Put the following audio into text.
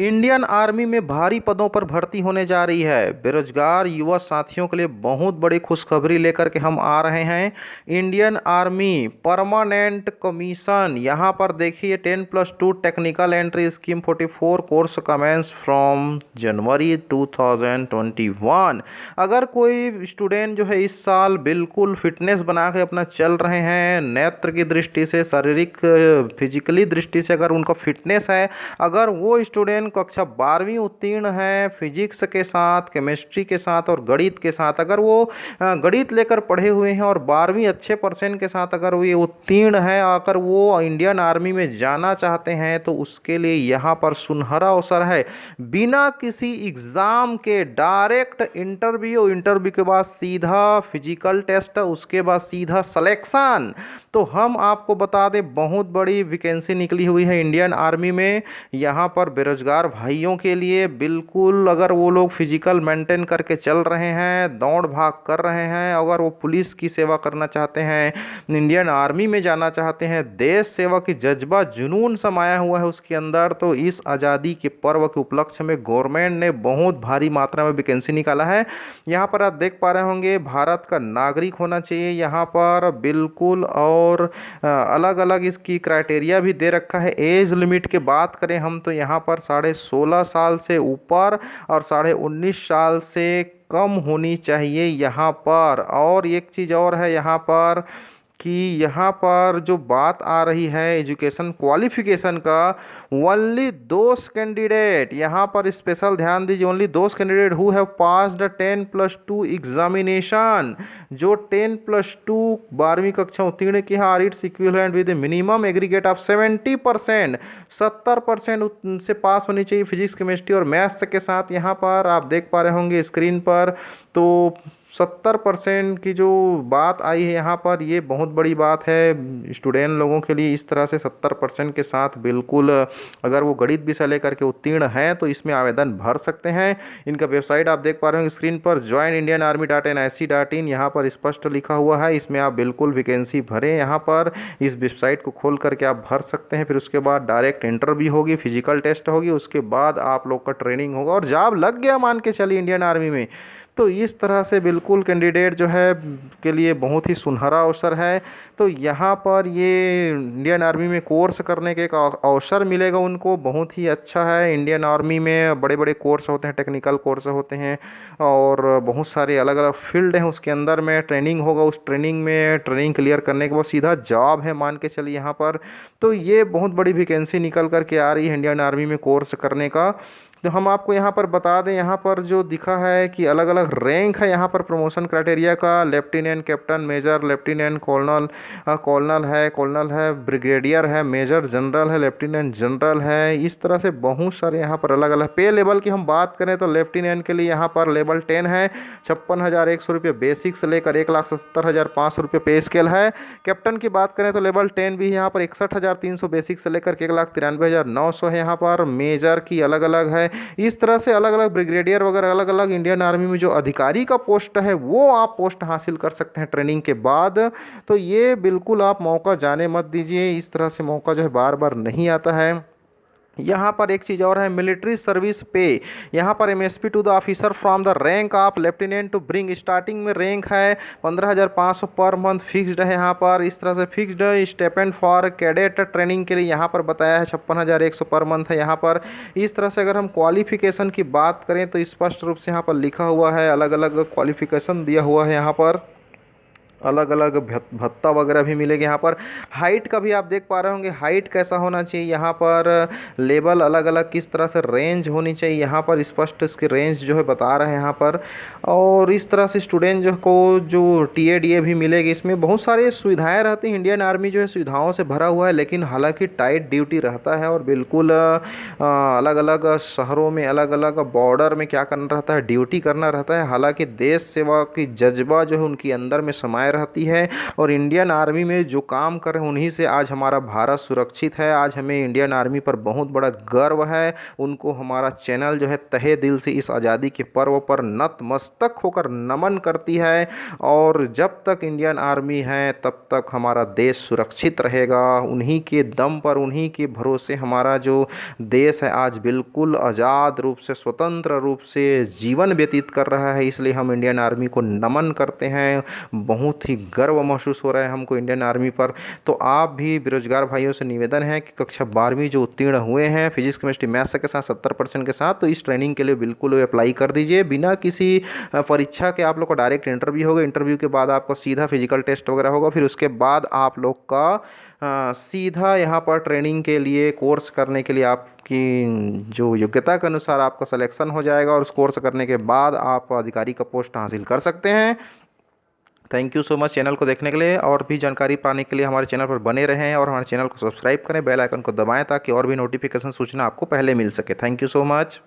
Indian army में भारी पदों पर भर्ती होने जा रही है। बेरोजगार युवा साथियों के लिए बहुत बड़ी खुशखबरी लेकर के हम आ रहे हैं। इंडियन आर्मी परमानेंट कमीशन, यहाँ पर देखिए 10+2 technical entry scheme 44 course commences from January 2021। अगर कोई स्टूडेंट जो है इस साल बिल्कुल फिटनेस बना के अपना चल रहे हैं, नेत्र की दृष्टि से, शारीरिक फिजिकली दृष्टि से अगर उनका फिटनेस है, अगर वो स्टूडेंट कक्षा 12वीं उत्तीर्ण है फिजिक्स के साथ, केमिस्ट्री के साथ और गणित के साथ, अगर वो गणित लेकर पढ़े हुए हैं और 12वीं अच्छे परसेंट के साथ अगर वो ये उत्तीर्ण है, अगर वो इंडियन आर्मी में जाना चाहते हैं तो उसके लिए यहाँ पर सुनहरा अवसर है। बिना किसी एग्ज़ाम के डायरेक्ट इंटरव्यू के बाद सीधा फिजिकल टेस्ट, उसके बाद सीधा सिलेक्शन। तो हम आपको बता दें, बहुत बड़ी वैकेंसी निकली हुई है इंडियन आर्मी में। यहाँ पर बेरोजगार भाइयों के लिए बिल्कुल, अगर वो लोग फिजिकल मेंटेन करके चल रहे हैं, दौड़ भाग कर रहे हैं, अगर वो पुलिस की सेवा करना चाहते हैं, इंडियन आर्मी में जाना चाहते हैं, देश सेवा की जज्बा जुनून समाया हुआ है उसके अंदर, तो इस आज़ादी के पर्व के उपलक्ष्य में गवर्नमेंट ने बहुत भारी मात्रा में वैकेंसी निकाला है। यहाँ पर आप देख पा रहे होंगे, भारत का नागरिक होना चाहिए यहाँ पर बिल्कुल, और अलग अलग इसकी क्राइटेरिया भी दे रखा है। एज लिमिट की बात करें हम तो यहाँ पर 16.5 साल से ऊपर और 19.5 साल से कम होनी चाहिए यहाँ पर। और एक चीज़ और है यहाँ पर कि यहाँ पर जो बात आ रही है एजुकेशन क्वालिफिकेशन का, ओनली दोज कैंडिडेट, यहाँ पर स्पेशल ध्यान दीजिए, only those candidate who have passed 10+2 examination, जो 10+2 12वीं कक्षा उत्तीर्ण की है, or its equivalent with minimum aggregate of 70%, 70% से पास होनी चाहिए फिजिक्स, केमिस्ट्री और मैथ्स के साथ। यहाँ पर आप देख पा रहे होंगे स्क्रीन पर, तो 70% की जो बात आई है यहाँ पर, ये बहुत बड़ी बात है स्टूडेंट लोगों के लिए। इस तरह से 70% के साथ बिल्कुल, अगर वो गणित विषय लेकर के उत्तीर्ण हैं तो इसमें आवेदन भर सकते हैं। इनका वेबसाइट आप देख पा रहे हैं स्क्रीन पर, joinindianarmy.nic.in, यहाँ पर स्पष्ट लिखा हुआ है। इसमें आप बिल्कुल वैकेंसी भरें, यहाँ पर इस वेबसाइट को खोल करके आप भर सकते हैं। फिर उसके बाद डायरेक्ट इंटरव्यू होगी, फिजिकल टेस्ट होगी, उसके बाद आप लोग का ट्रेनिंग होगा और जॉब लग गया मान के चलिए इंडियन आर्मी में। तो इस तरह से बिल्कुल कैंडिडेट जो है के लिए बहुत ही सुनहरा अवसर है। तो यहाँ पर ये इंडियन आर्मी में कोर्स करने के एक अवसर मिलेगा उनको, बहुत ही अच्छा है। इंडियन आर्मी में बड़े बड़े कोर्स होते हैं, टेक्निकल कोर्स होते हैं और बहुत सारे अलग अलग फील्ड हैं, उसके अंदर में ट्रेनिंग होगा। उस ट्रेनिंग क्लियर करने के बाद सीधा जॉब है मान के चलिए यहाँ पर। तो ये बहुत बड़ी वैकेंसी निकल करके आ रही है इंडियन आर्मी में कोर्स करने का। तो हम आपको यहाँ पर बता दें, यहाँ पर जो दिखा है कि अलग अलग रैंक है यहाँ पर प्रमोशन क्राइटेरिया का, lieutenant, captain, major, lieutenant, colonel है, ब्रिगेडियर है, मेजर जनरल है, लेफ्टिनेंट जनरल है। इस तरह से बहुत सारे यहाँ पर अलग अलग पे लेवल की हम बात करें तो लेफ्टिनेंट के लिए यहाँ पर लेवल 10 है, 56,100 रुपये बेसिक से लेकर 1,70,500 रुपये पे स्केल है। कैप्टन की बात करें तो लेवल 10 भी है यहाँ पर, 61,300 बेसिक से लेकर 1,93,900 है यहाँ पर। मेजर की अलग अलग है। इस तरह से अलग अलग ब्रिगेडियर वगैरह अलग अलग इंडियन आर्मी में जो अधिकारी का पोस्ट है वो आप पोस्ट हासिल कर सकते हैं ट्रेनिंग के बाद। तो ये बिल्कुल आप मौका जाने मत दीजिए, इस तरह से मौका जो है बार बार नहीं आता है। यहाँ पर एक चीज़ और है, मिलिट्री सर्विस पे, यहाँ पर MSP to the officer from the rank of lieutenant to bring, starting में रैंक है 15,500 पर मंथ फिक्स्ड है यहाँ पर। इस तरह से fixed stipend for cadet training के लिए यहाँ पर बताया है 56,100 पर मंथ है यहाँ पर। इस तरह से अगर हम क्वालिफिकेशन की बात करें तो स्पष्ट रूप से यहाँ पर लिखा हुआ है, अलग अलग क्वालिफिकेशन दिया हुआ है यहाँ पर, अलग अलग भत्ता वगैरह भी मिलेगा यहाँ पर। हाइट का भी आप देख पा रहे होंगे, हाइट कैसा होना चाहिए यहाँ पर, लेवल अलग अलग किस तरह से रेंज होनी चाहिए यहाँ पर, स्पष्ट इसकी रेंज जो है बता रहे हैं यहाँ पर। और इस तरह से स्टूडेंट जो को जो टीएडीए भी मिलेगी, इसमें बहुत सारी सुविधाएं रहती हैं। इंडियन आर्मी जो है सुविधाओं से भरा हुआ है, लेकिन हालांकि टाइट ड्यूटी रहता है और बिल्कुल अलग अलग शहरों में, अलग अलग बॉर्डर में क्या करना रहता है, ड्यूटी करना रहता है। हालांकि देश सेवा की जज्बा जो है उनके अंदर में समाये रहती है। और इंडियन आर्मी में जो काम कर रहे हैं उन्हीं से आज हमारा भारत सुरक्षित है। आज हमें इंडियन आर्मी पर बहुत बड़ा गर्व है। उनको हमारा चैनल जो है तहे दिल से इस आज़ादी के पर्व पर नतमस्तक होकर नमन करती है। और जब तक इंडियन आर्मी है तब तक हमारा देश सुरक्षित रहेगा। उन्हीं के दम पर, उन्हीं के भरोसे हमारा जो देश है आज बिल्कुल आज़ाद रूप से, स्वतंत्र रूप से जीवन व्यतीत कर रहा है। इसलिए हम इंडियन आर्मी को नमन करते हैं। बहुत ही गर्व महसूस हो रहा है हमको इंडियन आर्मी पर। तो आप भी बेरोजगार भाइयों से निवेदन है कि कक्षा 12वीं जो उत्तीर्ण हुए हैं फिजिक्स केमिस्ट्री मैथ्स के साथ 70% के साथ, तो इस ट्रेनिंग के लिए बिल्कुल अप्लाई कर दीजिए। बिना किसी परीक्षा के आप लोग को डायरेक्ट इंटरव्यू होगा। इंटरव्यू के बाद आपको सीधा फिजिकल टेस्ट वगैरह होगा। फिर उसके बाद आप लोग का सीधा यहाँ पर ट्रेनिंग के लिए, कोर्स करने के लिए आपकी जो योग्यता के अनुसार आपका सिलेक्शन हो जाएगा। और उस कोर्स करने के बाद आप अधिकारी का पोस्ट हासिल कर सकते हैं। Thank you so much channel को देखने के लिए। और भी जानकारी पाने के लिए हमारे चैनल पर बने रहें और हमारे चैनल को सब्सक्राइब करें, बेल आइकन को दबाएं ताकि और भी नोटिफिकेशन सूचना आपको पहले मिल सके। Thank you so much.